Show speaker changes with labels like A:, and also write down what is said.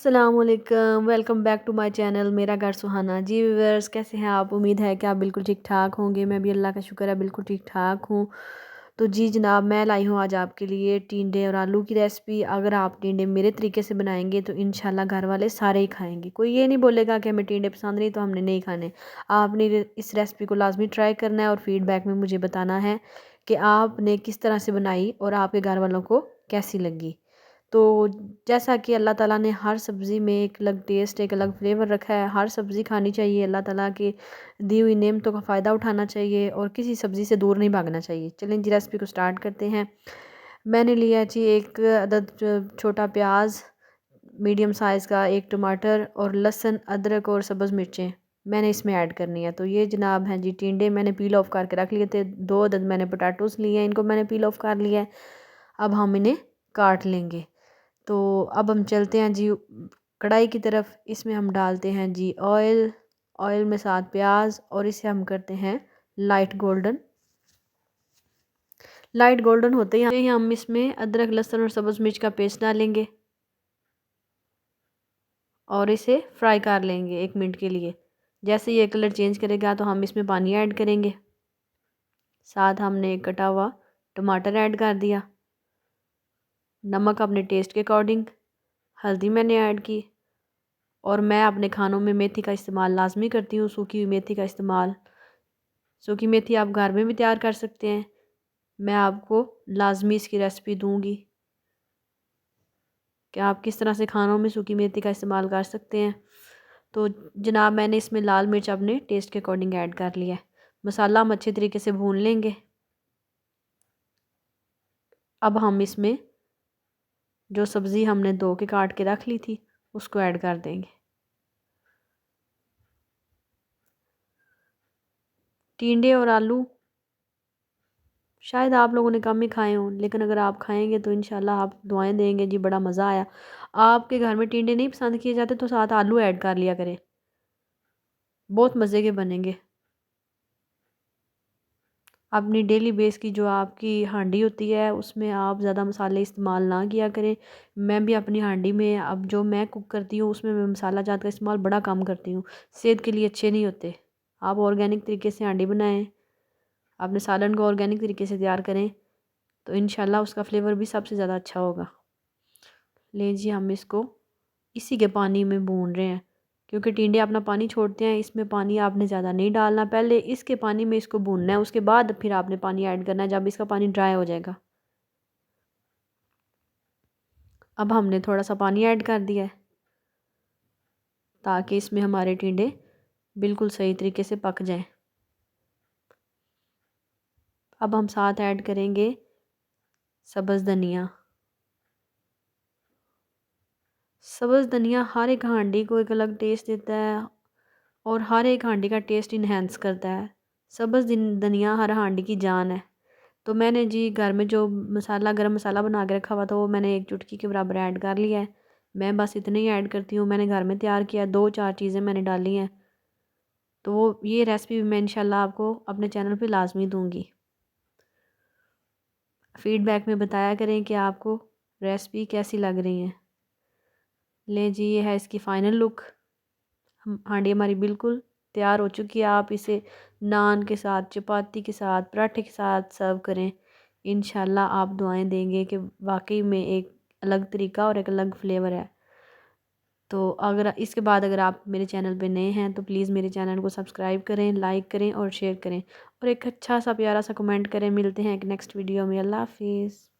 A: अस्सलामुअलैकुम, welcome back to my channel मेरा घर सुहाना। जी व्यूअर्स, कैसे हैं आप? उम्मीद है कि आप बिल्कुल ठीक ठाक होंगे। मैं भी अल्लाह का शुक्र है बिल्कुल ठीक ठाक हूँ। तो जी जनाब, मैं लाई हूँ आज आपके लिए टिंडे और आलू की रेसिपी। अगर आप टिंडे मेरे तरीके से बनाएंगे तो इंशाल्लाह घर वाले सारे ही खाएंगे। कोई ये नहीं बोलेगा कि हमें टिंडे पसंद नहीं तो हमने नहीं खाने। आपने इस रेसिपी को लाजमी ट्राई करना है और फीडबैक में मुझे बताना है कि आपने किस तरह से बनाई और आपके घर वालों को कैसी लगी। तो जैसा कि अल्लाह ताला ने हर सब्ज़ी में एक अलग टेस्ट, एक अलग फ्लेवर रखा है। हर सब्ज़ी खानी चाहिए, अल्लाह ताला की दी हुई नेमतों का फ़ायदा उठाना चाहिए और किसी सब्ज़ी से दूर नहीं भागना चाहिए। चलें जी, रेसिपी को स्टार्ट करते हैं। मैंने लिया जी एक अदद छोटा प्याज, मीडियम साइज़ का एक टमाटर और लहसुन, अदरक और सब्ज़ मिर्चें मैंने इसमें ऐड करनी है। तो ये जनाब हैं जी टिंडे, मैंने पील ऑफ करके रख लिए थे। 2 अदद मैंने पोटैटोज़ लिए हैं, इनको मैंने पील ऑफ कर लिया है। अब हम इन्हें काट लेंगे। तो अब हम चलते हैं जी कढ़ाई की तरफ। इसमें हम डालते हैं जी ऑयल, ऑयल में साथ प्याज और इसे हम करते हैं लाइट गोल्डन। लाइट गोल्डन होते ही हम इसमें अदरक, लहसुन और सब्ज़ मिर्च का पेस्ट डालेंगे और इसे फ्राई कर लेंगे 1 मिनट के लिए। जैसे ये कलर चेंज करेगा तो हम इसमें पानी ऐड करेंगे। साथ हमने कटा हुआ टमाटर ऐड कर दिया, नमक अपने टेस्ट के अकॉर्डिंग, हल्दी मैंने ऐड की और मैं अपने खानों में मेथी का इस्तेमाल लाजमी करती हूँ, सूखी हुई मेथी का इस्तेमाल। सूखी मेथी आप घर में भी तैयार कर सकते हैं। मैं आपको लाजमी इसकी रेसिपी दूंगी कि आप किस तरह से खानों में सूखी मेथी का इस्तेमाल कर सकते हैं। तो जनाब, मैंने इसमें लाल मिर्च अपने टेस्ट के अकॉर्डिंग ऐड कर लिया है। मसाला हम अच्छे तरीके से भून लेंगे। अब हम इसमें जो सब्ज़ी हमने धो के काट के रख ली थी उसको ऐड कर देंगे। टिंडे और आलू शायद आप लोगों ने कम ही खाए हों, लेकिन अगर आप खाएंगे तो इंशाल्लाह आप दुआएं देंगे जी बड़ा मज़ा आया। आपके घर में टिंडे नहीं पसंद किए जाते तो साथ आलू ऐड कर लिया करें, बहुत मज़े के बनेंगे। अपनी डेली बेस की जो आपकी हांडी होती है उसमें आप ज़्यादा मसाले इस्तेमाल ना किया करें। मैं भी अपनी हांडी में अब जो मैं कुक करती हूँ उसमें मैं मसाला जात का इस्तेमाल बड़ा कम करती हूँ, सेहत के लिए अच्छे नहीं होते। आप ऑर्गेनिक तरीके से हांडी बनाएं, अपने सालन को ऑर्गेनिक तरीके से तैयार करें तो इंशाल्लाह उसका फ्लेवर भी सबसे ज़्यादा अच्छा होगा। लीजिए, हम इसको इसी के पानी में भून रहे हैं क्योंकि टिंडे अपना पानी छोड़ते हैं। इसमें पानी आपने ज़्यादा नहीं डालना, पहले इसके पानी में इसको भूनना है, उसके बाद फिर आपने पानी ऐड करना है जब इसका पानी ड्राई हो जाएगा। अब हमने थोड़ा सा पानी ऐड कर दिया है ताकि इसमें हमारे टिंडे बिल्कुल सही तरीके से पक जाएं। अब हम साथ ऐड करेंगे सब्ज़ धनिया। सब्ज़ धनिया हर एक हांडी को एक अलग टेस्ट देता है और हर एक हांडी का टेस्ट इन्हेंस करता है। सब्ज़ धनिया हर हांडी की जान है। तो मैंने जी घर में जो मसाला, गरम मसाला बना के रखा हुआ था वो मैंने 1 चुटकी के बराबर ऐड कर लिया है। मैं बस इतना ही ऐड करती हूँ, मैंने घर में तैयार किया, 2-4 चीज़ें मैंने डाली हैं। तो वो ये रेसिपी भी मैं इंशाल्लाह आपको अपने चैनल पे लाजमी दूँगी। फीडबैक में बताया करें कि आपको रेसिपी कैसी लग रही है। ले जी, ये है इसकी फ़ाइनल लुक। हांडी हमारी बिल्कुल तैयार हो चुकी है। आप इसे नान के साथ, चपाती के साथ, पराठे के साथ सर्व करें। इंशाल्लाह आप दुआएं देंगे कि वाकई में एक अलग तरीका और एक अलग फ्लेवर है। तो अगर इसके बाद अगर आप मेरे चैनल पे नए हैं तो प्लीज़ मेरे चैनल को सब्सक्राइब करें, लाइक करें और शेयर करें और एक अच्छा सा प्यारा सा कमेंट करें। मिलते हैं एक नेक्स्ट वीडियो में। अल्लाह हाफिज़।